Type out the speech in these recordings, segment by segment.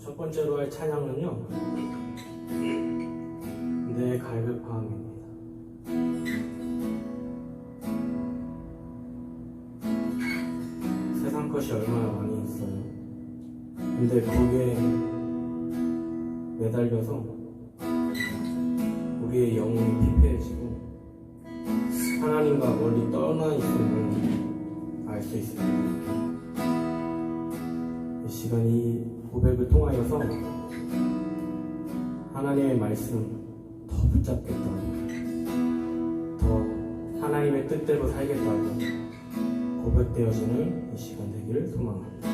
첫 번째로 할 찬양은요, 내 갈급함입니다. 세상 것이 얼마나 많이 있어요. 근데 거기에 매달려서 우리의 영혼이 피폐해지고 하나님과 멀리 떠나 있음을 알 수 있습니다. 이 시간 이 고백을 통하여서 하나님의 말씀 더 붙잡겠다고, 더 하나님의 뜻대로 살겠다고 고백되어지는 이 시간 되기를 소망합니다.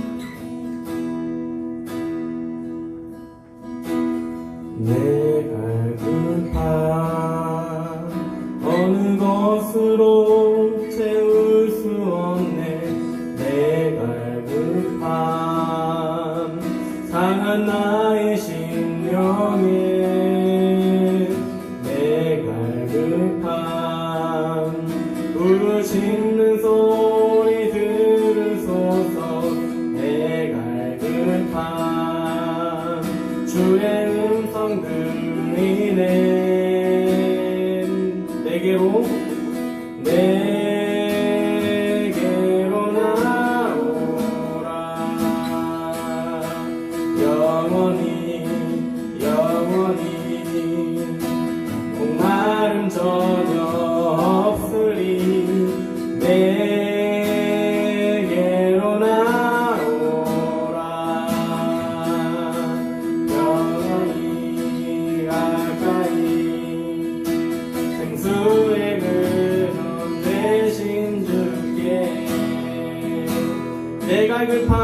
내 갈급함 어느 것으로 채울 수 없네. 내 갈급함 상한 나의 심령에 내 갈급함 부르짖는 소리 들으소서. 내 갈급함 주의 음성 들리네. 내게로 나오라. 영원히 목마름 전혀 없으리. 내게로 나오라. 영원히 가까이 생수의 그런 대신 주께. 내 갈급함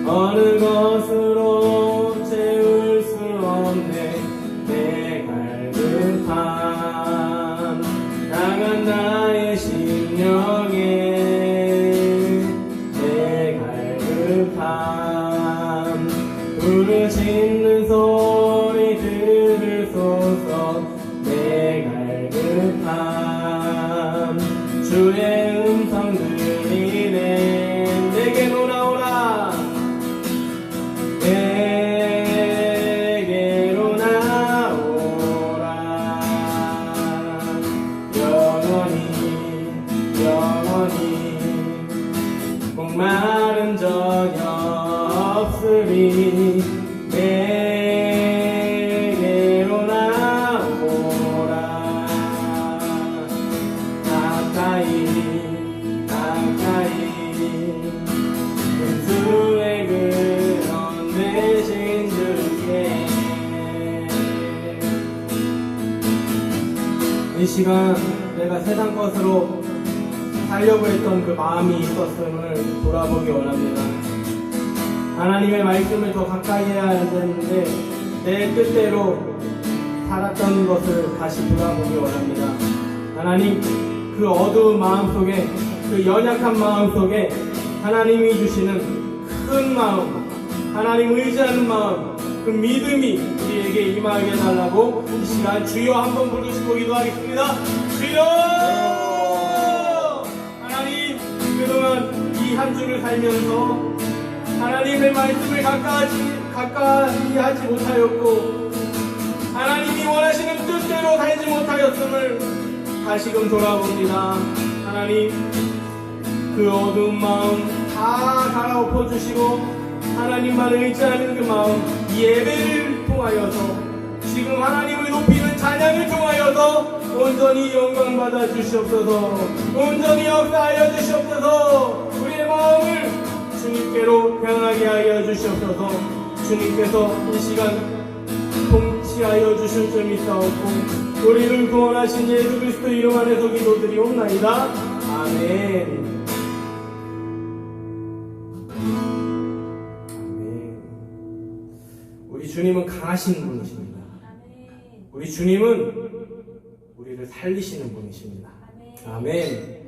어느 것으로 채울 수 없네. 내 갈급함 강한 나의 심령에 내 갈급함 부르짖는 소리 들으소서. 내 갈급함 주의 음성 들리네. 내게로 나오라. 내게로 나오라. 영원히 목마름 전혀 없으리. 내게로 나오라. 가까이 은수의 그런 대신 주께. 이 시간 내가 세상 것으로 살려고 했던 그 마음이 있었음을 돌아보기 원합니다. 하나님의 말씀을 더 가까이 해야 되는데 내 뜻대로 살았던 것을 다시 돌아보기 원합니다. 하나님, 그 어두운 마음 속에, 그 연약한 마음 속에 하나님이 주시는 큰 마음, 하나님 의지하는 마음, 그 믿음이 우리에게 임하게 해달라고 이 시간 주여 한번 부르시고 기도하겠습니다. 주여! 하나님, 그동안 이 한 주를 살면서 하나님의 말씀을 가까이 하지 못하였고 하나님이 원하시는 뜻대로 살지 못하였음을 다시금 돌아봅니다. 하나님, 그 어두운 마음 다 갈아엎어 주시고 하나님만을 의지하는 그 마음, 이 예배를 통하여서 지금 하나님을 높이는 찬양을 통하여서 온전히 영광 받아 주시옵소서. 온전히 역사하여 주시옵소서. 우리의 마음을 주님께로 향하게 하여 주시옵소서. 주님께서 이 시간 통치하여 주실 줄 믿사옵고 우리를 구원하신 예수 그리스도 이름 안에서 기도드리옵나이다. 아멘. 우리 주님은 강하신 분이십니다. 우리 주님은 우리를 살리시는 분이십니다. 아멘.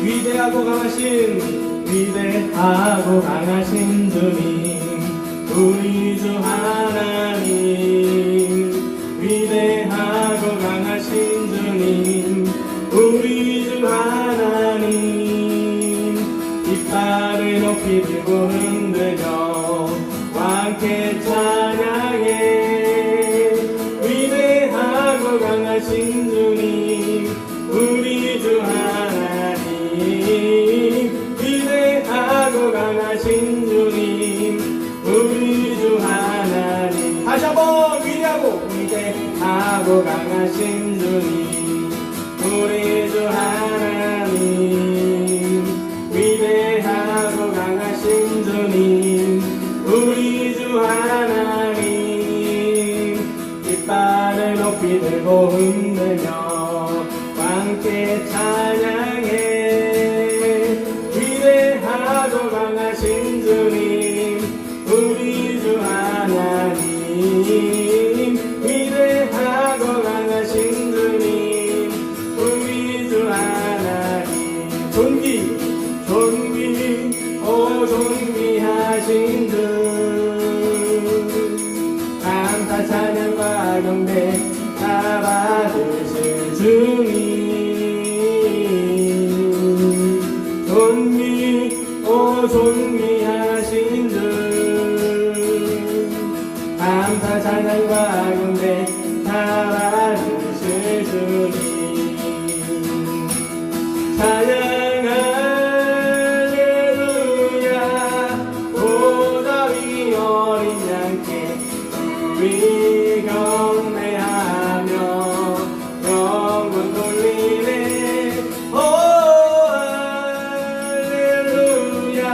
위대하고 강하신 주님, 우리 주 하나님 위대하고 강하신 주님 우리 주 하나님 깃발을 높이 들고 흔들며 함께 찬양해 위대하고 강하신 주님 우리 주 하나님 위대하고 강하신 주님 우리 주 하나님 다시 한번 위대하고 강하신 주님 우리 주 하나님 위대하고 강하신 주님 우리 주 하나님 깃발을 높이 들고 흔들며 함께 찬양해 위대하고 강하신 주님 우리 주 하나님 위대하고 강하신 주님 우리 주 하나님 존귀하신 주 감사 찬양과 경배 다 받으실 주님 존귀하신 주 감사 찬양과 경배 다 받으실 주님 찬양 우리 경배하며 영광 돌리네 오 할렐루야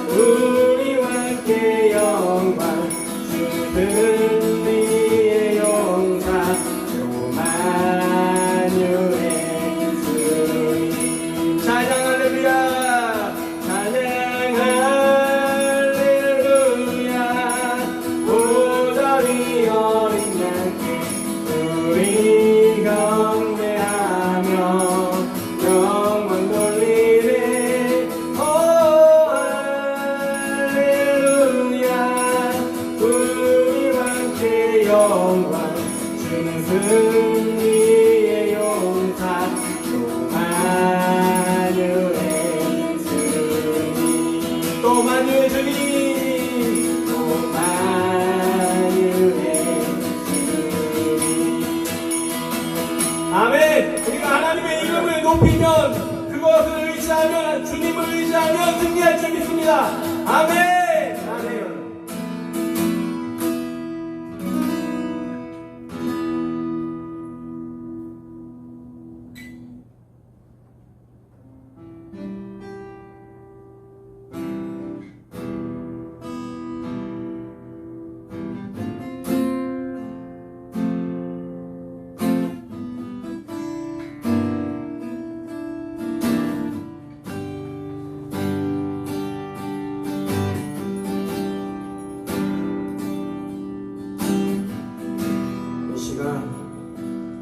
우리와 함께 영광 주는 이의 용사 요만유의 주님 찬양 할렐루야 찬양 어린 양께 우리 경배하며 영광 돌리네 오 할렐루야 우리와 함께 영광 주는 승리의 용사 만유의 주님 또 만유의 주님 아멘. 우리가 하나님의 이름을 높이면 그것을 의지하면 주님을 의지하면 승리할 줄 믿습니다. 아멘. 아멘.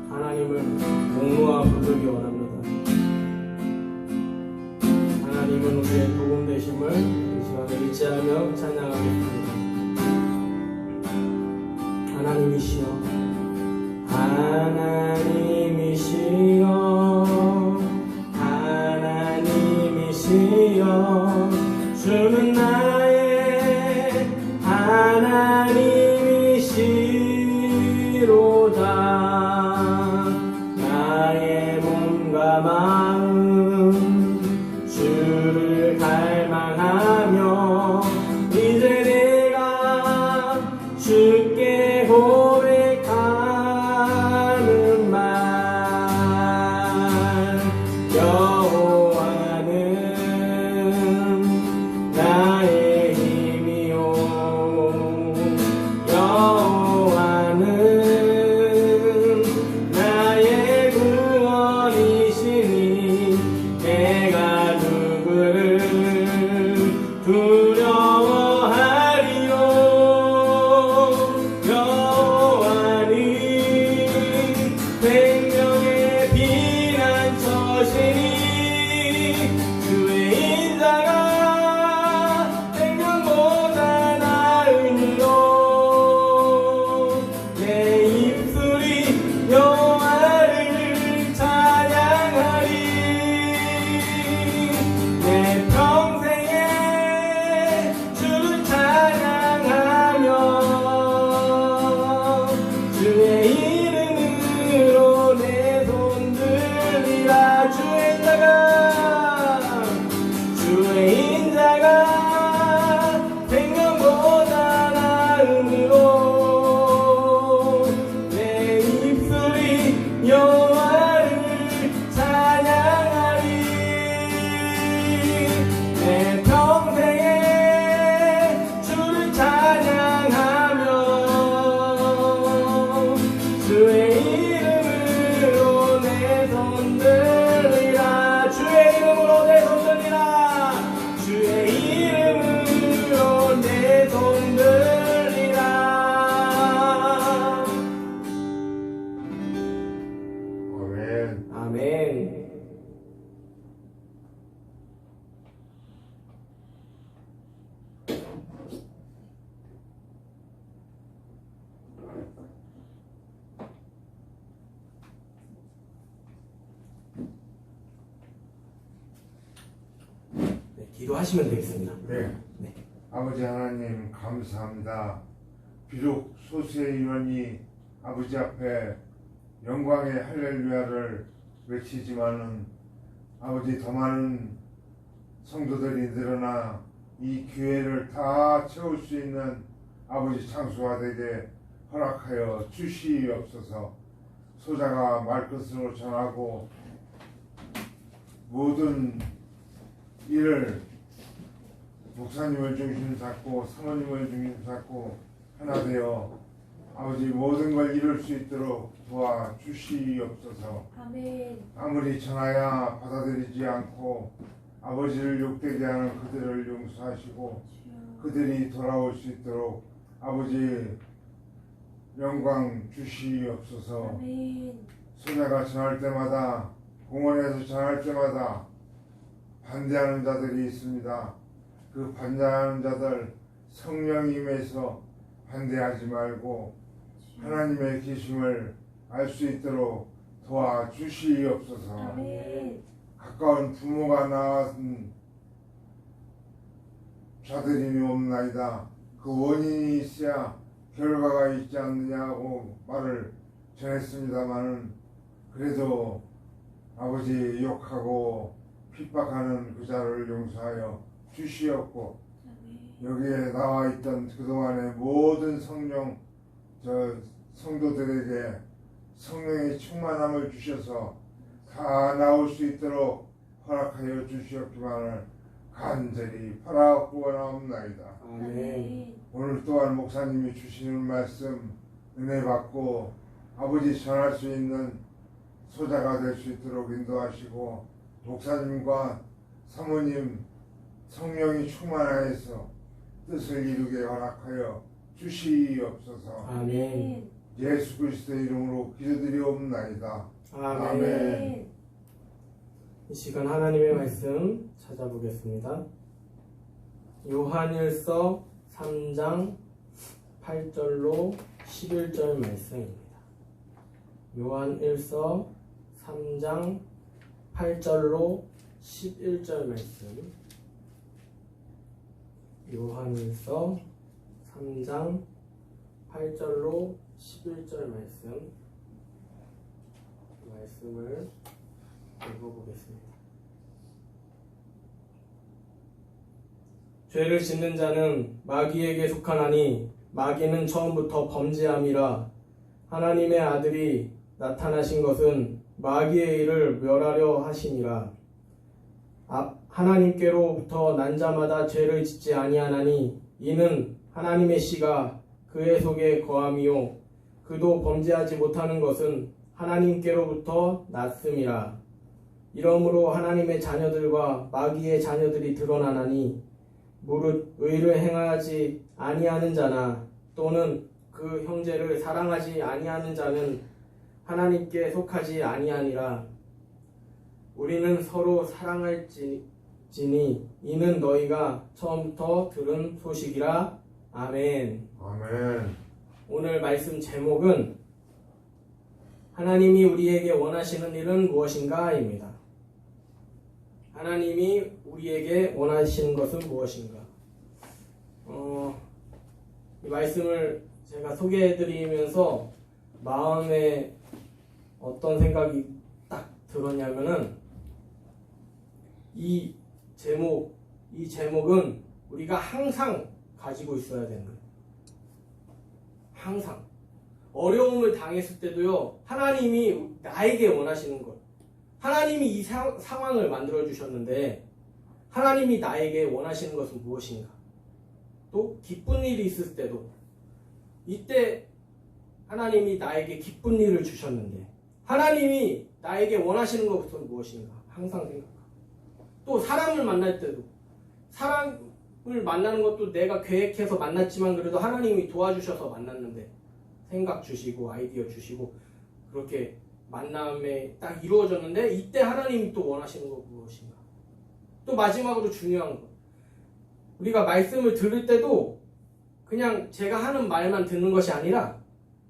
하나님을 공로와 부르기 원합니다. 하나님은 우리의 도움 되심을 이 시간에 의지하며 찬양하겠습니다. 하나님이시여 하나님이시여 하나님이시여 주는 나의 하나님이시로다 나의 몸과 마음 주를 갈망하며 이제 내가 주께 고백하는 말 기도하시면 되겠습니다. 네. 네. 아버지 하나님 감사합니다. 비록 소수의원이 아버지 앞에 영광의 할렐루야를 외치지만은 아버지 더 많은 성도들이 늘어나 이 교회를 다 채울 수 있는 아버지 장소가 되게 허락하여 주시옵소서. 소자가 말끝으로 전하고 모든 일을 목사님을 중심 잡고 사모님을 중심 잡고 하나 되어 아버지 모든 걸 이룰 수 있도록 도와주시옵소서. 아멘. 아무리 전하야 받아들이지 않고 아버지를 욕되게 하는 그들을 용서하시고 그들이 돌아올 수 있도록 아버지 영광 주시옵소서. 아멘. 소녀가 전할 때마다 공원에서 전할 때마다 반대하는 자들이 있습니다. 그 반대하는 자들 성령이 임해서 반대하지 말고 하나님의 계심을 알 수 있도록 도와주시옵소서. 아멘. 가까운 부모가 낳은 자들이 없나이다. 그 원인이 있어야 결과가 있지 않느냐고 말을 전했습니다마는 그래도 아버지 욕하고 핍박하는 그 자를 용서하여 주시옵고 여기에 나와 있던 그동안의 모든 성도들에게 성령의 충만함을 주셔서 다 나올 수 있도록 허락하여 주시옵기만을 간절히 바라구원하옵나이다. 아멘. 오늘 또한 목사님이 주시는 말씀 은혜 받고 아버지 전할 수 있는 소자가 될 수 있도록 인도하시고 목사님과 사모님 성령이 충만하여서 뜻을 이루게 허락하여 주시옵소서. 아멘. 예수 그리스도의 이름으로 기도드리옵나이다. 아멘. 이 시간 하나님의 말씀 찾아보겠습니다. 요한일서 3장 8절로 11절 말씀입니다. 요한일서 3장 8절로 11절 말씀. 요한일서 3장 8절로 11절 말씀을 읽어보겠습니다. 죄를 짓는 자는 마귀에게 속하나니 마귀는 처음부터 범죄함이라. 하나님의 아들이 나타나신 것은 마귀의 일을 멸하려 하심이라. 하나님께로부터 난 자마다 죄를 짓지 아니하나니 이는 하나님의 씨가 그의 속에 거함이요 그도 범죄하지 못하는 것은 하나님께로부터 났음이라. 이러므로 하나님의 자녀들과 마귀의 자녀들이 드러나나니 무릇 의를 행하지 아니하는 자나 또는 그 형제를 사랑하지 아니하는 자는 하나님께 속하지 아니하니라. 우리는 서로 사랑할지니 이는 너희가 처음부터 들은 소식이라. 아멘. 아멘. 오늘 말씀 제목은 하나님이 우리에게 원하시는 일은 무엇인가?입니다. 하나님이 우리에게 원하시는 것은 무엇인가? 이 말씀을 제가 소개해드리면서 마음에 어떤 생각이 딱 들었냐면은 이 제목은 우리가 항상 가지고 있어야 되는 거예요. 항상 어려움을 당했을 때도요, 하나님이 나에게 원하시는 것, 하나님이 이 상황을 만들어 주셨는데 하나님이 나에게 원하시는 것은 무엇인가? 또 기쁜 일이 있을 때도 이때 하나님이 나에게 기쁜 일을 주셨는데 하나님이 나에게 원하시는 것은 무엇인가? 항상 생각하고, 또 사람을 만날 때도 사람을 만나는 것도 내가 계획해서 만났지만 그래도 하나님이 도와주셔서 만났는데 생각 주시고 아이디어 주시고 그렇게 만남에 딱 이루어졌는데 이때 하나님이 또 원하시는 것 무엇인가? 또 마지막으로 중요한 것, 우리가 말씀을 들을 때도 그냥 제가 하는 말만 듣는 것이 아니라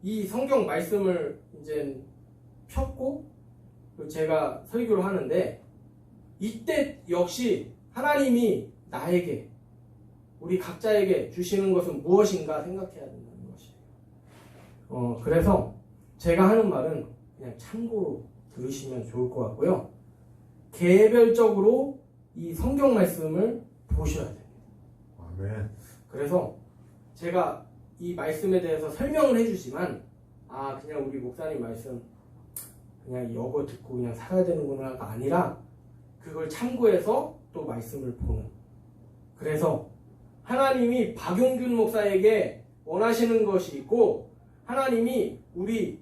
이 성경 말씀을 이제 폈고 제가 설교를 하는데 이때 역시 하나님이 나에게, 우리 각자에게 주시는 것은 무엇인가 생각해야 된다는 것이에요. 그래서 제가 하는 말은 그냥 참고로 들으시면 좋을 것 같고요. 개별적으로 이 성경 말씀을 보셔야 됩니다. 아멘. 그래서 제가 이 말씀에 대해서 설명을 해주지만 그냥 우리 목사님 말씀 그냥 이거 듣고 그냥 살아야 되는구나가 아니라 그걸 참고해서 또 말씀을 보는. 그래서 하나님이 박용균 목사에게 원하시는 것이 있고 하나님이 우리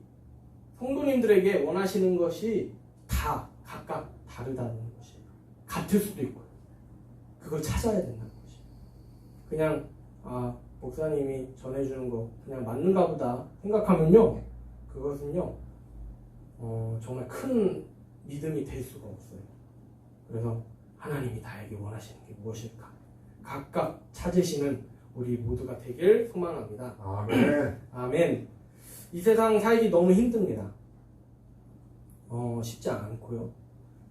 성도님들에게 원하시는 것이 다 각각 다르다는 것이에요. 같을 수도 있고요. 그걸 찾아야 된다는 것이에요. 그냥 목사님이 전해주는 거 그냥 맞는가 보다 생각하면요, 그것은요 정말 큰 믿음이 될 수가 없어요. 그래서 하나님이 나에게 원하시는 게 무엇일까 각각 찾으시는 우리 모두가 되길 소망합니다. 아멘. 아멘. 이 세상 살기 너무 힘듭니다. 쉽지 않고요.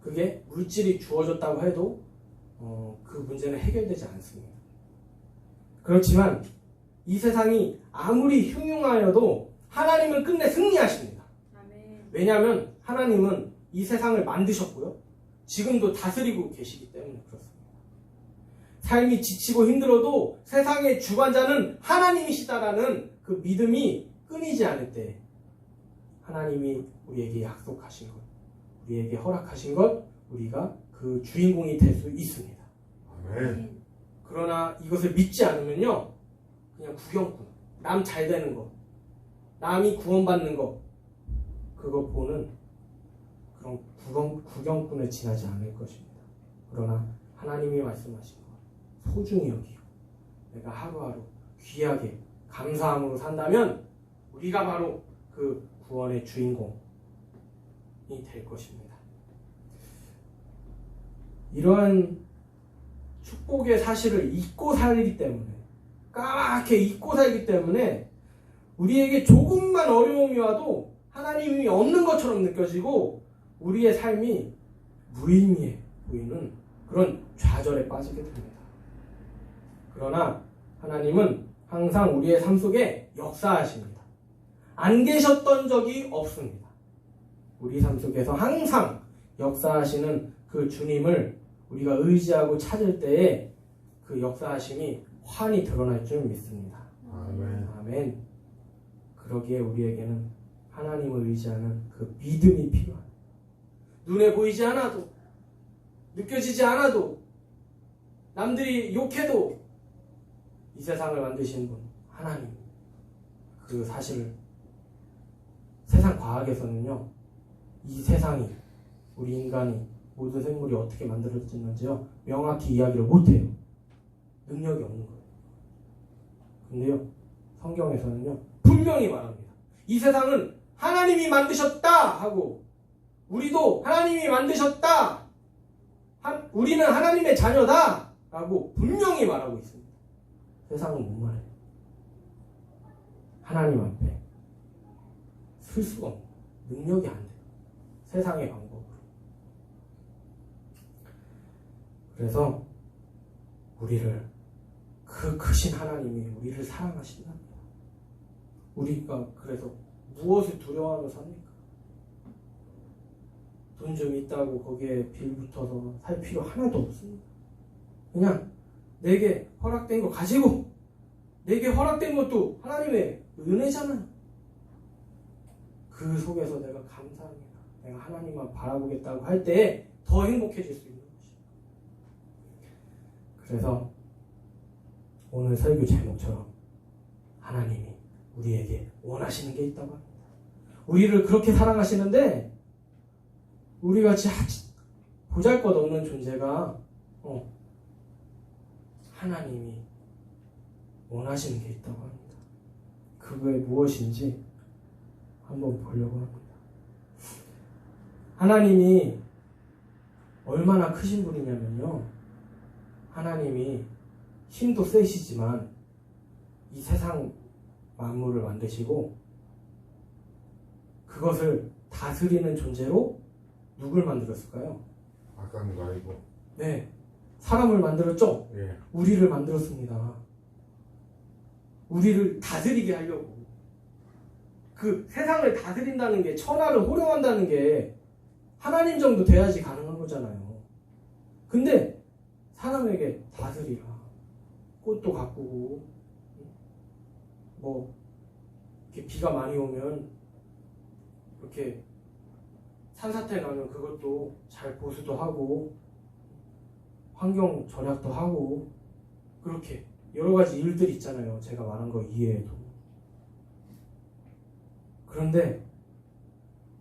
그게 물질이 주어졌다고 해도 그 문제는 해결되지 않습니다. 그렇지만 이 세상이 아무리 흉흉하여도 하나님은 끝내 승리하십니다. 아멘. 왜냐하면 하나님은 이 세상을 만드셨고요. 지금도 다스리고 계시기 때문에 그렇습니다. 삶이 지치고 힘들어도 세상의 주관자는 하나님이시다라는 그 믿음이 끊이지 않을 때 하나님이 우리에게 약속하신 것, 우리에게 허락하신 것, 우리가 그 주인공이 될 수 있습니다. 아멘. 그러나 이것을 믿지 않으면요, 그냥 구경꾼, 남 잘 되는 것, 남이 구원받는 것, 그거 보는 그런 구경꾼에 지나지 않을 것입니다. 그러나 하나님이 말씀하신 것 소중히 여기고 내가 하루하루 귀하게 감사함으로 산다면 우리가 바로 그 구원의 주인공이 될 것입니다. 이러한 축복의 사실을 잊고 살기 때문에, 까맣게 잊고 살기 때문에 우리에게 조금만 어려움이 와도 하나님이 없는 것처럼 느껴지고 우리의 삶이 무의미해 보이는 그런 좌절에 빠지게 됩니다. 그러나 하나님은 항상 우리의 삶 속에 역사하십니다. 안 계셨던 적이 없습니다. 우리 삶 속에서 항상 역사하시는 그 주님을 우리가 의지하고 찾을 때에 그 역사하심이 환히 드러날 줄 믿습니다. 아멘. 아멘. 그러기에 우리에게는 하나님을 의지하는 그 믿음이 필요합니다. 눈에 보이지 않아도, 느껴지지 않아도, 남들이 욕해도 이 세상을 만드신 분 하나님, 그 사실을 세상 과학에서는요, 이 세상이, 우리 인간이, 모든 생물이 어떻게 만들어졌는지요 명확히 이야기를 못해요. 능력이 없는 거예요. 근데요, 성경에서는요 분명히 말합니다. 이 세상은 하나님이 만드셨다 하고, 우리도 하나님이 만드셨다, 우리는 하나님의 자녀다 라고 분명히 말하고 있습니다. 세상은 못 말해요. 하나님 앞에 쓸 수가 없는, 능력이 안 돼요. 세상의 방법으로. 그래서 우리를, 그 크신 하나님이 우리를 사랑하신답니다. 우리가 그래서 무엇을 두려워하며 삽니까? 돈 좀 있다고 거기에 빌 붙어서 살 필요 하나도 없습니다. 그냥 내게 허락된 거 가지고, 내게 허락된 것도 하나님의 은혜잖아요. 그 속에서 내가 감사합니다, 내가 하나님만 바라보겠다고 할 때 더 행복해질 수 있는 것입니다. 그래서 오늘 설교 제목처럼 하나님이 우리에게 원하시는 게 있다고 합니다. 우리를 그렇게 사랑하시는데 우리같이 보잘것없는 존재가 하나님이 원하시는 게 있다고 합니다. 그게 무엇인지 한번 보려고 합니다. 하나님이 얼마나 크신 분이냐면요, 하나님이 힘도 세시지만 이 세상 만물을 만드시고 그것을 다스리는 존재로 누굴 만들었을까요? 아담과 이고. 네, 사람을 만들었죠? 예. 우리를 만들었습니다. 우리를 다스리게 하려고. 그 세상을 다스린다는 게, 천하를 호령한다는 게 하나님 정도 돼야지 가능한 거잖아요. 근데 사람에게 다스리라. 꽃도 가꾸고, 뭐 이렇게 비가 많이 오면 이렇게 산사태 나면 그것도 잘 보수도 하고 환경 절약도 하고, 그렇게 여러 가지 일들이 있잖아요. 제가 말한 거 이외에도. 그런데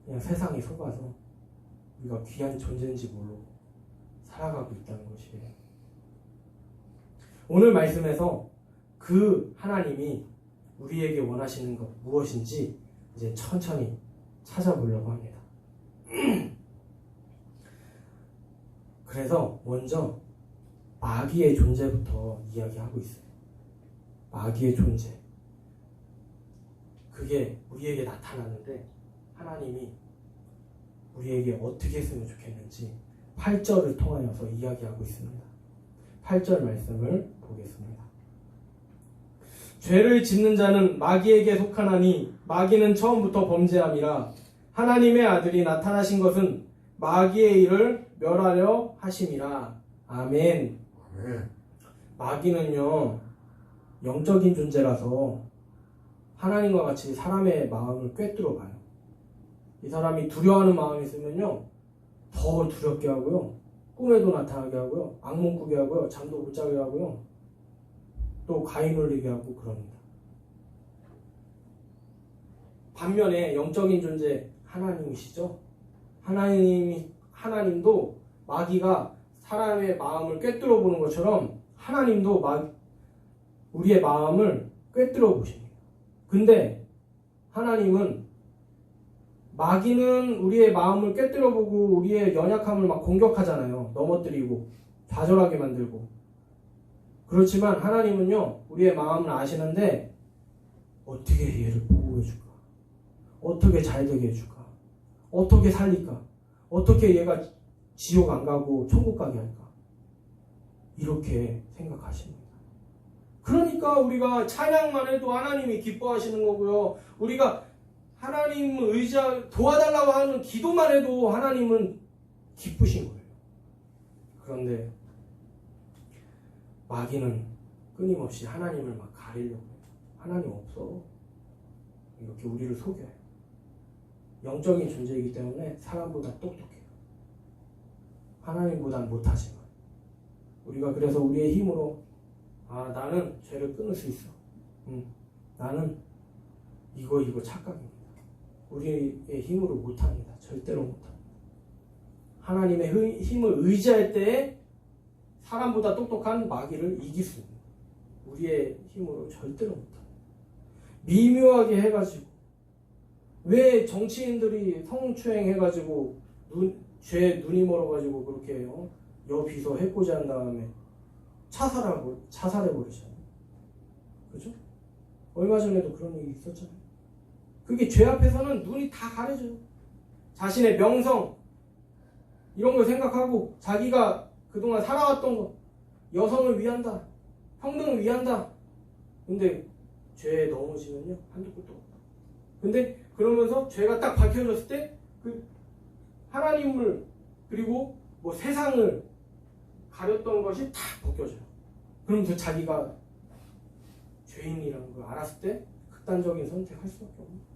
그냥 세상에 속아서 우리가 귀한 존재인지 모르고 살아가고 있다는 것이에요. 오늘 말씀에서 그 하나님이 우리에게 원하시는 것 무엇인지 이제 천천히 찾아보려고 합니다. 그래서 먼저 마귀의 존재부터 이야기하고 있어요. 마귀의 존재. 그게 우리에게 나타나는데 하나님이 우리에게 어떻게 했으면 좋겠는지 8절을 통하여서 이야기하고 있습니다. 8절 말씀을 보겠습니다. 죄를 짓는 자는 마귀에게 속하나니 마귀는 처음부터 범죄함이라. 하나님의 아들이 나타나신 것은 마귀의 일을 멸하려 하심이라. 아멘. 아멘. 마귀는요, 영적인 존재라서 하나님과 같이 사람의 마음을 꿰뚫어 봐요. 이 사람이 두려워하는 마음이 있으면요, 더 두렵게 하고요, 꿈에도 나타나게 하고요, 악몽 꾸게 하고요, 잠도 못 자게 하고요, 또 가위 눌리게 하고 그럽니다. 반면에 영적인 존재 하나님이시죠. 하나님도 마귀가 사람의 마음을 꿰뚫어 보는 것처럼 하나님도 우리의 마음을 꿰뚫어 보십니다. 근데 하나님은, 마귀는 우리의 마음을 꿰뚫어 보고 우리의 연약함을 막 공격하잖아요. 넘어뜨리고 좌절하게 만들고. 그렇지만 하나님은요, 우리의 마음을 아시는데 어떻게 얘를 보호해줄까? 어떻게 잘 되게 해줄까? 어떻게 살릴까? 어떻게 얘가 지옥 안 가고 천국 가게 할까? 이렇게 생각하십니다. 그러니까 우리가 찬양만 해도 하나님이 기뻐하시는 거고요. 우리가 하나님을 도와달라고 하는 기도만 해도 하나님은 기쁘신 거예요. 그런데 마귀는 끊임없이 하나님을 막 가리려고 해요. 하나님 없어. 이렇게 우리를 속여요. 영적인 존재이기 때문에 사람보다 똑똑해요. 하나님보단 못하지만 우리가 그래서 우리의 힘으로 나는 죄를 끊을 수 있어. 나는 이거 착각입니다. 우리의 힘으로 못합니다. 절대로 못합니다. 하나님의 힘을 의지할 때에 사람보다 똑똑한 마귀를 이길 수 있는, 우리의 힘으로 절대로 못합니다. 미묘하게 해가지고, 왜 정치인들이 성추행 해가지고 죄 눈이 멀어가지고 그렇게 여비서 해코지 한 다음에 자살해버리잖아요. 그죠? 얼마 전에도 그런 일이 있었잖아요. 그게 죄 앞에서는 눈이 다 가려져요. 자신의 명성 이런 걸 생각하고 자기가 그동안 살아왔던 것, 여성을 위한다, 평등을 위한다. 근데 죄에 넘어지면요, 한두 끝도 없다. 근데 그러면서 죄가 딱 밝혀졌을 때 그 하나님을 그리고 뭐 세상을 가렸던 것이 다 벗겨져요. 그러면서 자기가 죄인이라는 걸 알았을 때 극단적인 선택할 수밖에 없는 거예요.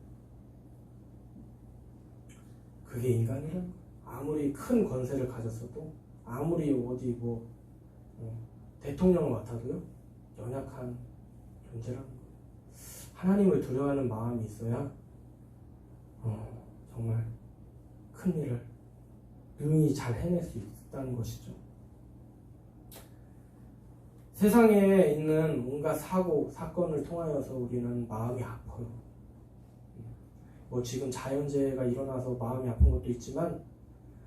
그게 인간이라는 거예요. 아무리 큰 권세를 가졌어도, 아무리 어디 대통령을 맡아도요, 연약한 존재라는 거예요. 하나님을 두려워하는 마음이 있어야 정말 큰 일을 능히 잘 해낼 수 있다는 것이죠. 세상에 있는 온갖 사고, 사건을 통하여서 우리는 마음이 아파요. 지금 자연재해가 일어나서 마음이 아픈 것도 있지만,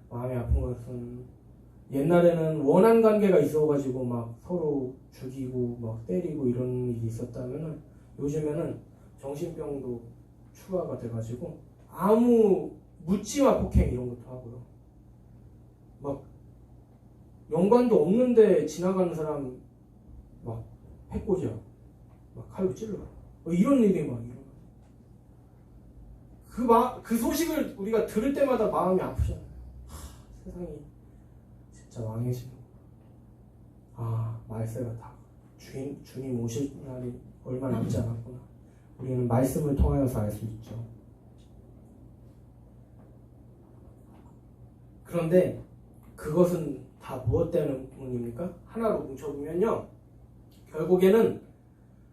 마음이 아픈 것은 옛날에는 원한 관계가 있어가지고 막 서로 죽이고 막 때리고 이런 일이 있었다면은, 요즘에는 정신병도 추가가 돼가지고 아무 묻지마 폭행 이런 것도 하고요. 막 연관도 없는데 지나가는 사람 막 패꽂이야. 막 칼로 찔러. 이런 일이 막 일어나. 그 소식을 우리가 들을 때마다 마음이 아프잖아요. 세상이 진짜 망해지는. 말세가 다 주님 오실 날이 얼마 남지 않았구나. 우리는 말씀을 통하여서 알 수 있죠. 그런데 그것은 다 무엇 때문입니까? 하나로 뭉쳐보면요, 결국에는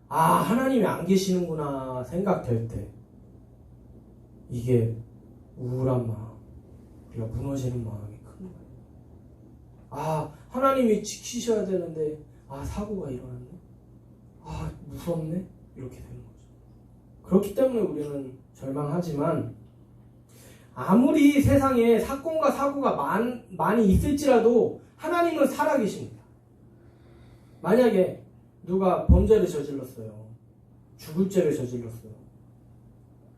하나님이 안 계시는구나 생각될 때 이게 우울한 마음, 우리가 무너지는 마음이 큰 거예요. 하나님이 지키셔야 되는데 사고가 일어났네, 무섭네, 이렇게 되는 거죠. 그렇기 때문에 우리는 절망하지만, 아무리 세상에 사건과 사고가 많이 있을지라도 하나님은 살아계십니다. 만약에 누가 범죄를 저질렀어요. 죽을 죄를 저질렀어요.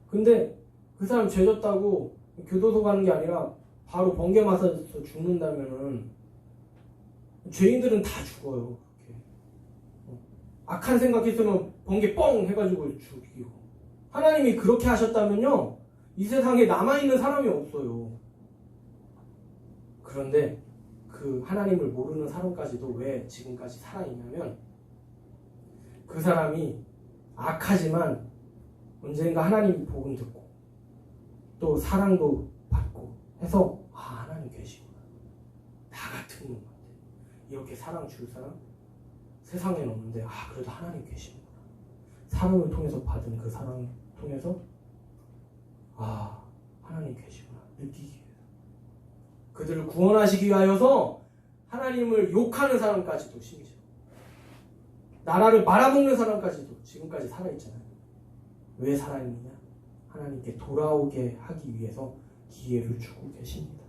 근데 그 사람 죄졌다고 교도소 가는 게 아니라 바로 번개 맞아서 죽는다면은 죄인들은 다 죽어요. 그렇게. 악한 생각했으면 번개 뻥 해가지고 죽이고. 하나님이 그렇게 하셨다면요, 이 세상에 남아있는 사람이 없어요. 그런데 그 하나님을 모르는 사람까지도 왜 지금까지 살아있냐면, 그 사람이 악하지만 언젠가 하나님 복음 듣고 또 사랑도 받고 해서 하나님 계시구나, 나 같은 놈 같아, 이렇게 사랑 줄 사람 세상에는 없는데 그래도 하나님 계시구나, 사랑을 통해서 받은 그 사랑을 통해서 하나님 계시구나 느끼기 위해서, 그들을 구원하시기 위하여서 하나님을 욕하는 사람까지도, 심지어 나라를 말아먹는 사람까지도 지금까지 살아있잖아요. 왜 살아있느냐? 하나님께 돌아오게 하기 위해서 기회를 주고 계십니다.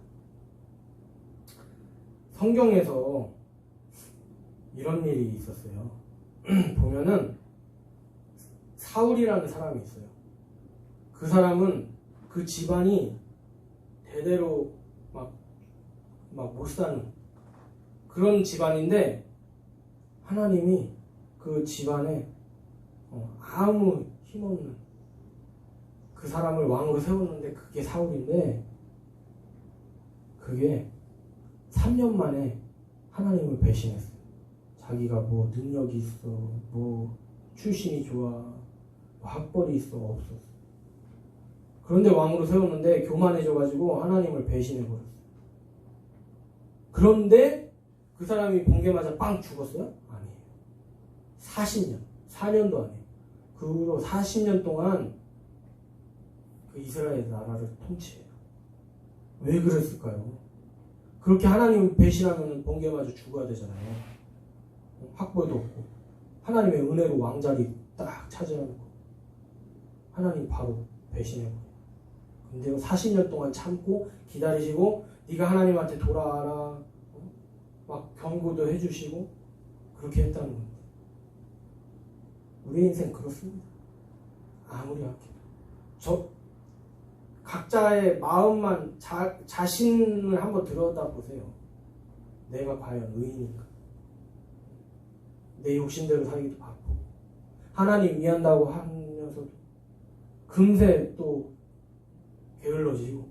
성경에서 이런 일이 있었어요. 보면은 사울이라는 사람이 있어요. 그 사람은 그 집안이 대대로 막 못 사는 그런 집안인데, 하나님이 그 집안에 아무 힘없는 그 사람을 왕으로 세웠는데, 그게 사울인데, 그게 3년 만에 하나님을 배신했어요. 자기가 뭐 능력이 있어, 뭐 출신이 좋아, 뭐 학벌이 있어, 없었어. 그런데 왕으로 세웠는데 교만해져가지고 하나님을 배신해버렸어요. 그런데 그 사람이 번개 맞아 빵 죽었어요? 아니에요. 40년, 4년도 아니에요. 그 후로 40년 동안 그 이스라엘 나라를 통치해요. 왜 그랬을까요? 그렇게 하나님을 배신하면 번개 맞아 죽어야 되잖아요. 학벌도 없고 하나님의 은혜로 왕자리 딱 차지하는 거, 하나님 바로 배신해버려요. 근데요, 40년 동안 참고 기다리시고 네가 하나님한테 돌아와라, 막 경고도 해주시고 그렇게 했다는 겁니다. 우리 인생 그렇습니다. 아무리 악해도 각자의 마음만 자신을 한번 들여다보세요. 내가 과연 의인인가? 내 욕심대로 살기도 바쁘고 하나님 위한다고 하면서도 금세 또 게을러지고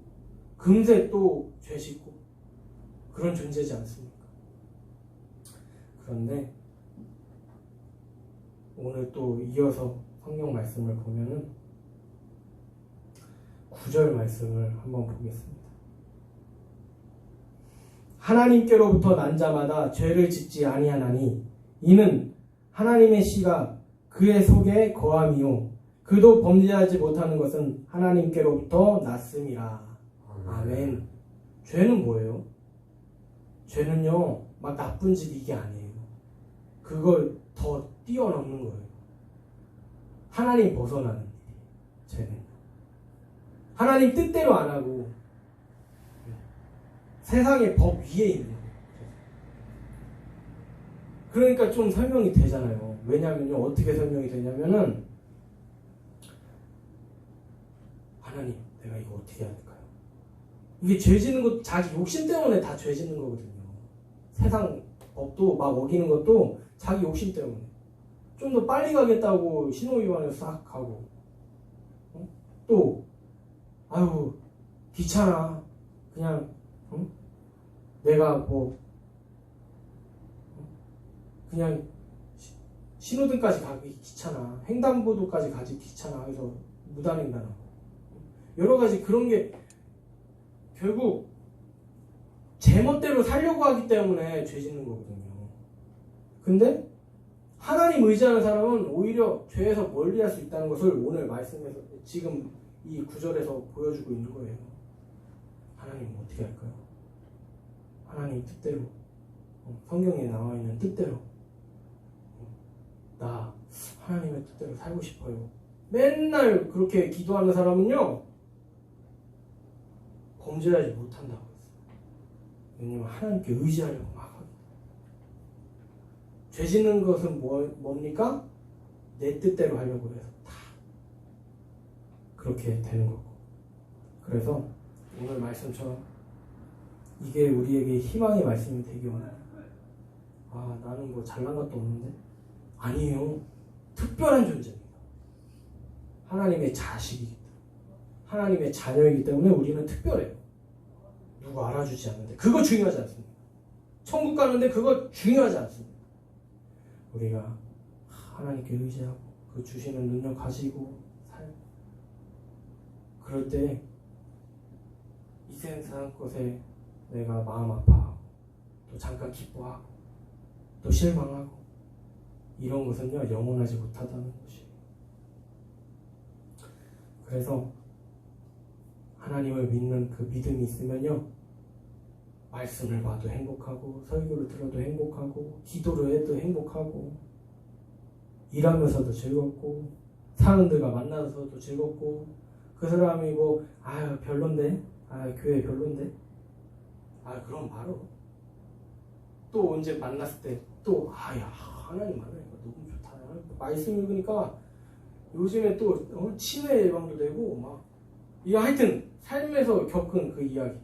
금세 또 죄 짓고 그런 존재지 않습니까? 그런데 오늘 또 이어서 성경 말씀을 보면은 9절 말씀을 한번 보겠습니다. 하나님께로부터 난 자마다 죄를 짓지 아니하나니 이는 하나님의 씨가 그의 속에 거함이요 그도 범죄하지 못하는 것은 하나님께로부터 났음이라. 아멘. 죄는 뭐예요? 죄는요, 막 나쁜 짓 이게 아니에요. 그걸 더 뛰어넘는 거예요. 하나님 벗어나는 일이에요. 죄는 하나님 뜻대로 안 하고 세상의 법 위에 있는 거예요. 그러니까 좀 설명이 되잖아요. 왜냐면요, 어떻게 설명이 되냐면은, 하나님, 내가 이거 어떻게 해야 될까요? 이게 죄 짓는 것, 자기 욕심 때문에 다 죄 짓는 거거든요. 세상 법도 막 어기는 것도 자기 욕심 때문에 좀 더 빨리 가겠다고 신호위반을 싹 가고 또 아유 귀찮아 그냥 내가 뭐 그냥 신호등까지 가기 귀찮아 횡단보도까지 가기 귀찮아 해서 무단횡단하고 여러 가지 그런 게 결국 제멋대로 살려고 하기 때문에 죄 짓는 거거든요. 근데 하나님 의지하는 사람은 오히려 죄에서 멀리할 수 있다는 것을 오늘 말씀에서 지금 이 구절에서 보여주고 있는 거예요. 하나님은 어떻게 할까요? 하나님 뜻대로 성경에 나와 있는 뜻대로 나 하나님의 뜻대로 살고 싶어요. 맨날 그렇게 기도하는 사람은요 범죄하지 못한다고 했어요. 왜냐면 하나님께 의지하려고 막 하거든요. 죄 짓는 것은 뭡니까? 내 뜻대로 하려고 해서 다 그렇게 되는 거고. 그래서 오늘 말씀처럼 이게 우리에게 희망의 말씀이 되기 원해요. 아 나는 뭐 잘난 것도 없는데 아니에요. 특별한 존재입니다. 하나님의 자식이기 때문에 하나님의 자녀이기 때문에 우리는 특별해요. 누구 알아주지 않는데 그거 중요하지 않습니다. 천국 가는데 그거 중요하지 않습니다. 우리가 하나님께 의지하고 그 주시는 능력 가지고 살고 그럴 때 이 세상 것에 내가 마음 아파하고 또 잠깐 기뻐하고 또 실망하고 이런 것은요 영원하지 못하다는 것이에요. 그래서 하나님을 믿는 그 믿음이 있으면요 말씀을 봐도 행복하고 설교를 들어도 행복하고 기도를 해도 행복하고 일하면서도 즐겁고 사람들과 만나서도 즐겁고 그 사람이 뭐 아유 별론데 교회 별론데 그럼 바로 또 언제 만났을 때 또 야 하나님 만나니까 너무 좋다 말씀 읽으니까 요즘에 또 치매 예방도 되고 막 이거 하여튼 삶에서 겪은 그 이야기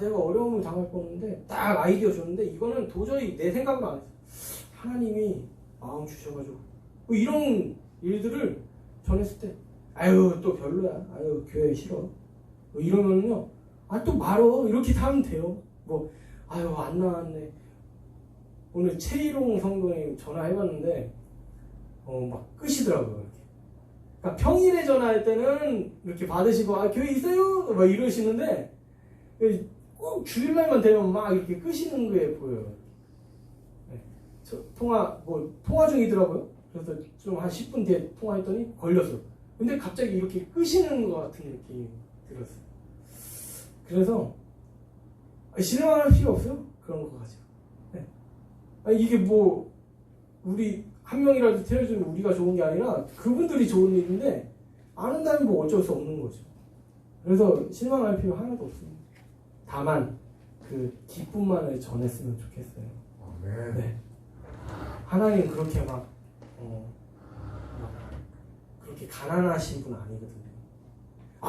내가 어려움을 당할 뻔했는데 딱 아이디어 줬는데 이거는 도저히 내 생각으로 안 했어. 하나님이 마음 주셔가지고 뭐 이런 일들을 전했을 때 아유 또 별로야 교회 싫어 뭐 이러면요 또 말어 이렇게 하면 돼요. 뭐 안 나왔네. 오늘 최희롱 성도님 전화해봤는데 막 끄시더라고요. 이렇게. 그러니까 평일에 전화할 때는 이렇게 받으시고 교회 있어요? 막 이러시는데 꼭 주일날만 되면 막 이렇게 끄시는 게 보여요. 네. 통화 중이더라고요. 그래서 좀 한 10분 뒤에 통화했더니 걸렸어. 근데 갑자기 이렇게 끄시는 것 같은 느낌이 들었어요. 그래서 실망할 필요 없어요. 그런 거 가지고. 네. 이게 뭐 우리 한 명이라도 태워주면 우리가 좋은 게 아니라 그분들이 좋은 일인데 안 한다면 뭐 어쩔 수 없는 거죠. 그래서 실망할 필요 하나도 없습니다. 다만 그 기쁨만을 전했으면 좋겠어요. 네. 하나님 그렇게 막 그렇게 가난하신 분 아니거든요.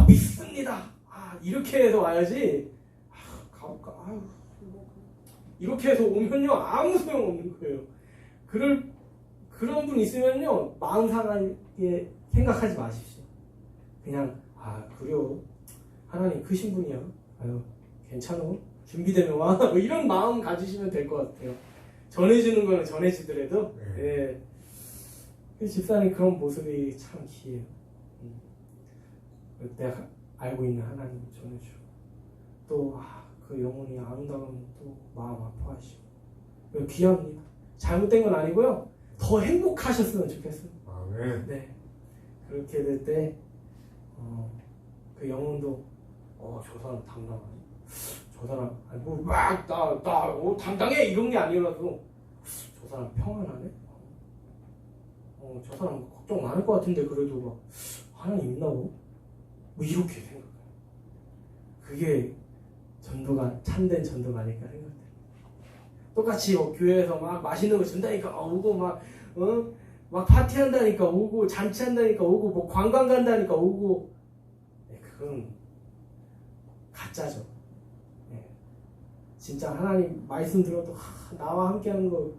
믿습니다. 이렇게 해서 와야지. 가볼까? 이렇게 해서 오면요 아무 소용 없는 거예요. 그런 분 있으면요 마음 상하게 생각하지 마십시오. 그냥 그래요. 하나님 크신 분이야. 괜찮아. 준비되면 와. 뭐 이런 마음 가지시면 될 것 같아요. 전해주는 거는 전해지더라도 집사님 그런 모습이 참 귀해요. 내가 알고 있는 하나님 전해주고 또 그 영혼이 아름다운 또 마음 아파하시고 귀합니다. 잘못된 건 아니고요. 더 행복하셨으면 좋겠어요. 네. 그렇게 될 때 그 영혼도 저 사람 당당하네. 저 사람 나 당당해 이런 게 아니라도 저 사람 평안하네. 저 사람 걱정 많을 것 같은데 그래도 막 하나님 있나고 뭐 이렇게 생각해요. 그게 전도가 참된 전도가 아닐까 생각돼요. 똑같이 교회에서 막 맛있는 거 준다니까 오고 막 파티한다니까 오고 잔치한다니까 오고 뭐 관광 간다니까 오고 그건 가짜죠. 진짜 하나님 말씀 들어도 나와 함께하는 거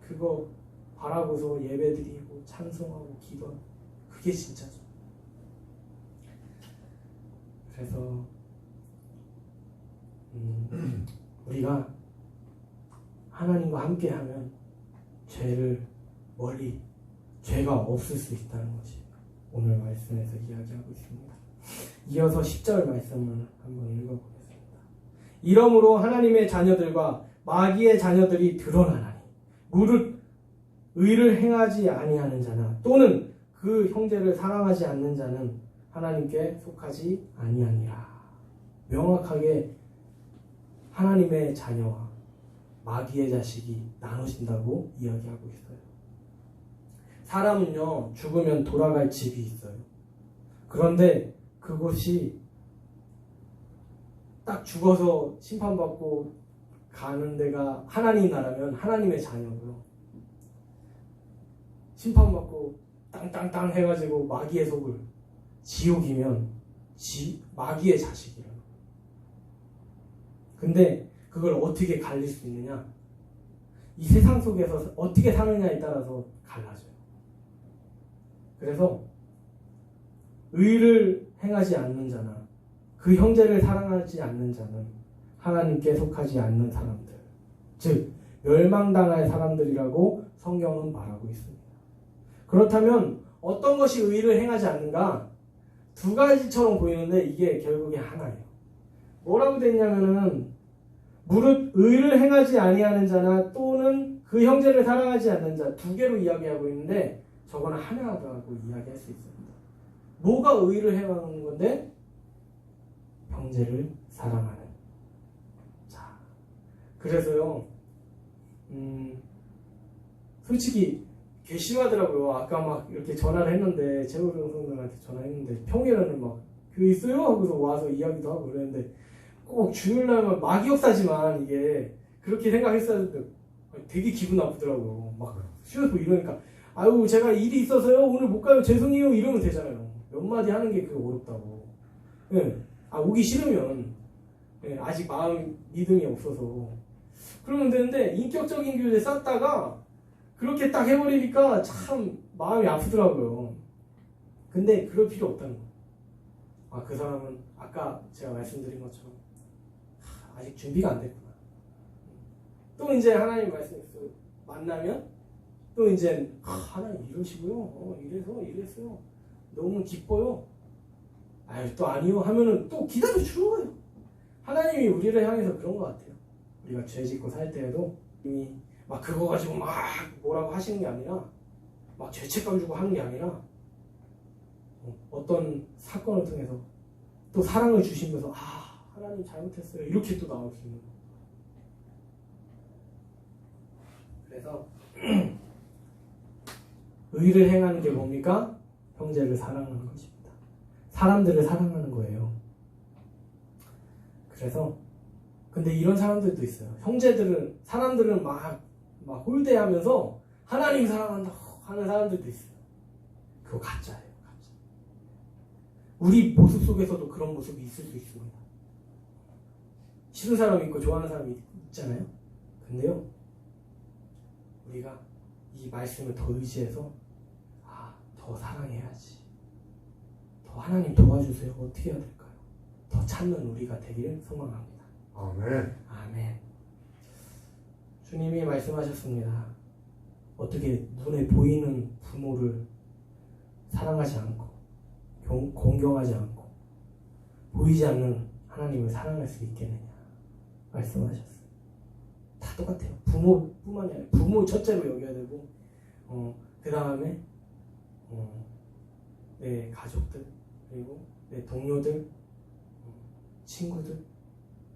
그거 바라고서 예배드리고 찬송하고 기도하고 그게 진짜죠. 그래서 우리가 하나님과 함께하면 죄가 없을 수 있다는 것이 오늘 말씀에서 이야기하고 있습니다. 이어서 10절 말씀을 한번 읽어보겠습니다. 이러므로 하나님의 자녀들과 마귀의 자녀들이 드러나나니 무릇 의를 행하지 아니하는 자나 또는 그 형제를 사랑하지 않는 자는 하나님께 속하지 아니하니라. 명확하게 하나님의 자녀와 마귀의 자식이 나눠진다고 이야기하고 있어요. 사람은요, 죽으면 돌아갈 집이 있어요. 그런데 그곳이 딱 죽어서 심판받고 가는 데가 하나님 나라면 하나님의 자녀고요. 심판받고 땅땅땅 해가지고 마귀의 속을 지옥이면 마귀의 자식이에요. 근데 그걸 어떻게 갈릴 수 있느냐? 이 세상 속에서 어떻게 사느냐에 따라서 갈라져요. 그래서 의를 행하지 않는 자나 그 형제를 사랑하지 않는 자는 하나님께 속하지 않는 사람들, 즉 멸망당할 사람들이라고 성경은 말하고 있습니다. 그렇다면 어떤 것이 의를 행하지 않는가? 두 가지처럼 보이는데 이게 결국에 하나예요. 뭐라고 됐냐면은 무릇 의를 행하지 아니하는 자나 또는 그 형제를 사랑하지 않는 자, 두 개로 이야기하고 있는데 저거는 하나라고 이야기할 수 있습니다. 뭐가 의를 행하는 건데? 형제를 사랑하는 자. 그래서요, 솔직히 괘씸하더라고요. 아까 막 이렇게 전화를 했는데 재호령 성도한테 전화했는데 평일에는 막 교회 있어요? 하고서 와서 이야기도 하고 그랬는데 꼭 주일날만 마귀 역사지만 이게 그렇게 생각했었는데 되게 기분 나쁘더라고요. 막 쉬어서 이러니까 아유 제가 일이 있어서요 오늘 못 가요 죄송해요 이러면 되잖아요. 몇 마디 하는 게 그게 어렵다고. 예. 오기 싫으면 예, 아직 믿음이 없어서 그러면 되는데 인격적인 교제 쌓다가 그렇게 딱 해버리니까 참 마음이 아프더라고요. 근데 그럴 필요 없다는 거. 그 사람은 아까 제가 말씀드린 것처럼 아직 준비가 안 됐구나. 또 이제 하나님 말씀에서 만나면 또 이제 하나님 이러시고요. 이랬어요. 너무 기뻐요. 또 아니요 하면은 또 기다려 주는 거예요. 하나님이 우리를 향해서 그런 것 같아요. 우리가 죄 짓고 살 때에도 이미 막 그거 가지고 막 뭐라고 하시는 게 아니라 막 죄책감 주고 하는 게 아니라 어떤 사건을 통해서 또 사랑을 주시면서 하나님 잘못했어요 이렇게 또 나올 수 있는 거예요. 그래서 의를 행하는 게 뭡니까? 형제를 사랑하는 것입니다. 사람들을 사랑하는 거예요. 그래서 근데 이런 사람들도 있어요. 사람들은 막 홀대하면서 하나님 사랑한다 하는 사람들도 있어요. 그거 가짜예요. 가짜. 우리 모습 속에서도 그런 모습이 있을 수 있습니다. 싫은 사람이 있고 좋아하는 사람이 있잖아요. 근데요, 우리가 이 말씀을 더 의지해서 더 사랑해야지. 더 하나님 도와주세요. 어떻게 해야 될까요? 더 찾는 우리가 되기를 소망합니다. 아멘. 아멘. 주님이 말씀하셨습니다. 어떻게 눈에 보이는 부모를 사랑하지 않고 공경하지 않고 보이지 않는 하나님을 사랑할 수 있겠느냐 말씀하셨어요. 다 똑같아요. 부모뿐만이 아니라 부모 첫째로 여겨야 되고 그 다음에 내 가족들 그리고 내 동료들 친구들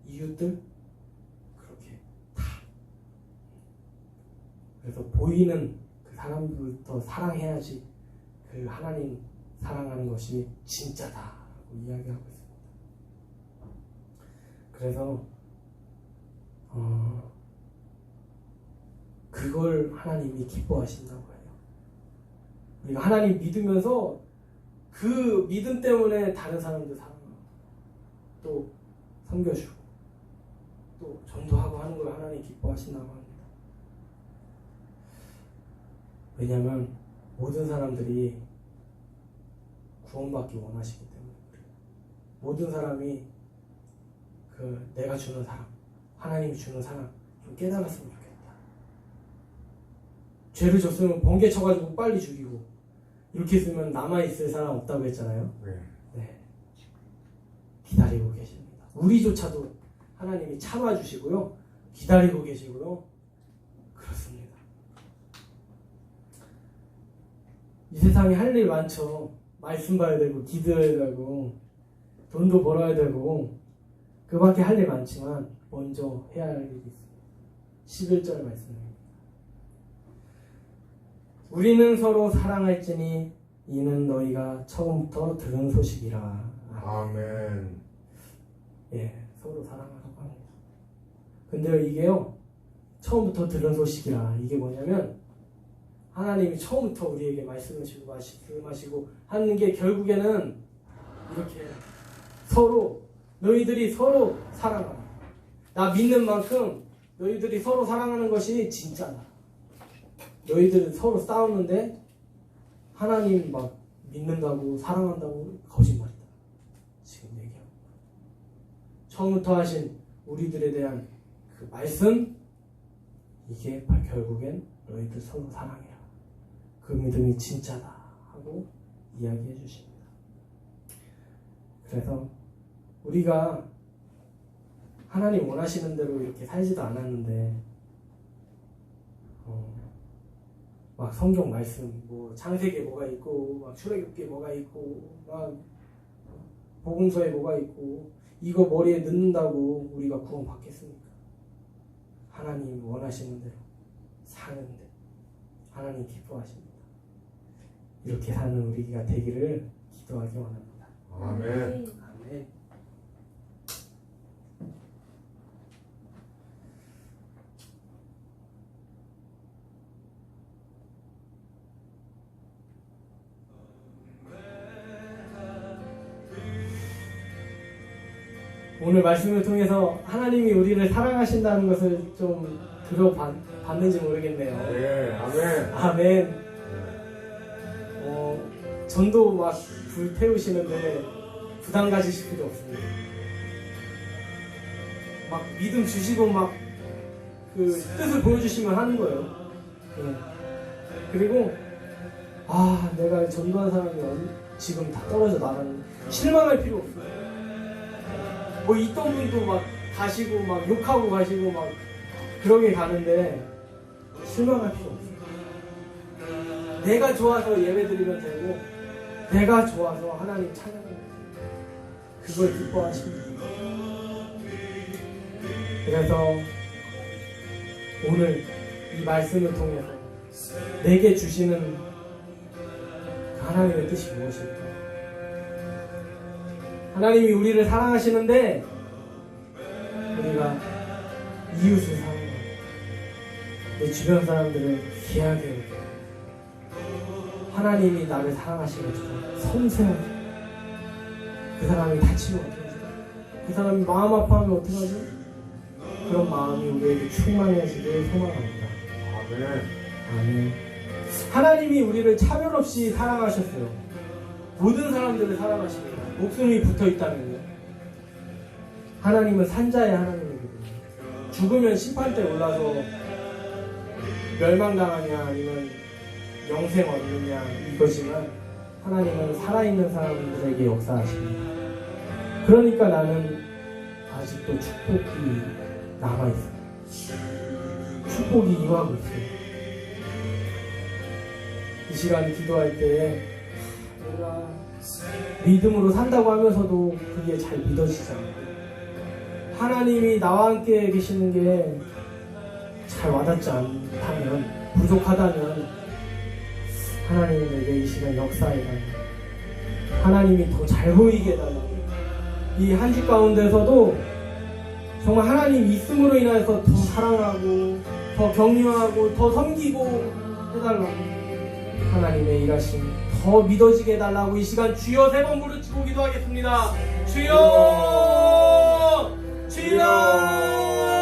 이웃들 그렇게 다. 그래서 보이는 그 사람들부터 사랑해야지 그 하나님 사랑하는 것이 진짜다라고 이야기하고 있습니다. 그래서 그걸 하나님이 기뻐하신다고 해요. 우리가 하나님 믿으면서 그 믿음 때문에 다른 사람들 사랑하고 또 섬겨주고 또 전도하고 하는 걸 하나님 기뻐하신다고 합니다. 왜냐하면 모든 사람들이 구원받기 원하시기 때문에 그래요. 모든 사람이 내가 주는 사랑, 하나님이 주는 사랑 좀 깨달았으면 좋겠다. 죄를 졌으면 번개 쳐가지고 빨리 죽이고 이렇게 했으면 남아있을 사람 없다고 했잖아요. 네. 기다리고 계십니다. 우리조차도 하나님이 참아주시고요, 기다리고 계시고요. 그렇습니다. 이 세상에 할 일 많죠. 말씀 봐야 되고 기도해야 되고 돈도 벌어야 되고 그 밖에 할 일 많지만 먼저 해야 할 일이 있습니다. 11절 말씀입니다. 우리는 서로 사랑할지니 이는 너희가 처음부터 들은 소식이라. 아멘. 예, 서로 사랑하라고 합니다. 근데요, 이게요, 처음부터 들은 소식이라. 이게 뭐냐면 하나님이 처음부터 우리에게 말씀하시고 말씀하시고 하는 게 결국에는 이렇게 너희들이 서로 사랑하라. 나 믿는 만큼 너희들이 서로 사랑하는 것이 진짜다. 너희들은 서로 싸우는데 하나님 막 믿는다고 사랑한다고 거짓말이다. 지금 얘기하고 처음부터 하신 우리들에 대한 그 말씀, 이게 결국엔 너희들 서로 사랑해라. 그 믿음이 진짜다 하고 이야기해 주십니다. 그래서 우리가 하나님 원하시는 대로 이렇게 살지도 않았는데 막 성경 말씀, 뭐 창세기에 뭐가 있고 막 출애굽기에 뭐가 있고 막 복음서에 뭐가 있고 이거 머리에 넣는다고 우리가 구원 받겠습니까? 하나님 원하시는 대로 사는데 하나님 기뻐하십니다. 이렇게 사는 우리가 되기를 기도하기 원합니다. 아멘. 아멘. 오늘 말씀을 통해서 하나님이 우리를 사랑하신다는 것을 좀 들어봤는지 모르겠네요. 예, 아멘. 아멘. 전도 막 불태우시는데 부담 가지실 필요 없습니다. 막 믿음 주시고 막 그 뜻을 보여주시면 하는 거예요. 네. 그리고 내가 전도한 사람이 지금 다 떨어져 나가는 실망할 필요 없어요. 뭐 있던 분도 막 가시고 막 욕하고 가시고 막 그러게 가는데 실망할 필요 없어요. 내가 좋아서 예배 드리면 되고 내가 좋아서 하나님 찬양하면 돼요. 그걸 기뻐하십니다. 그래서 오늘 이 말씀을 통해서 내게 주시는 하나님의 뜻이 무엇일까? 하나님이 우리를 사랑하시는데 우리가 이웃을 사랑하고 내 주변 사람들을 귀하게 여기고 하나님이 나를 사랑하신 것처럼 섬세하게 그 사람이 다치면 어떡하지? 그 사람이 마음 아파하면 어떡하지? 그런 마음이 우리에게 충만해지길 소망합니다. 아멘. 아멘. 하나님이 우리를 차별 없이 사랑하셨어요. 모든 사람들을 사랑하십니다. 목숨이 붙어있다면요. 하나님은 산자의 하나님이거든요. 죽으면 심판대 올라서 멸망당하냐 아니면 영생 얻느냐 이것이지만 하나님은 살아있는 사람들에게 역사하십니다. 그러니까 나는 아직도 축복이 남아있어요. 축복이 임하고 있어요. 이 시간 기도할 때 내가 믿음으로 산다고 하면서도 그게 잘 믿어지지 않고 하나님이 나와 함께 계시는 게 잘 와닿지 않다면, 부족하다면 하나님이 내게 이 시간 역사해달라고, 하나님이 더 잘 보이게 해달라고, 이 한 주 가운데서도 정말 하나님 있음으로 인해서 더 사랑하고 더 격려하고 더 섬기고 해달라고, 하나님의 일하심 더 믿어지게 해달라고 이 시간 주여 3번 부르짖고 기도하겠습니다. 주여! 주여!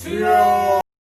주여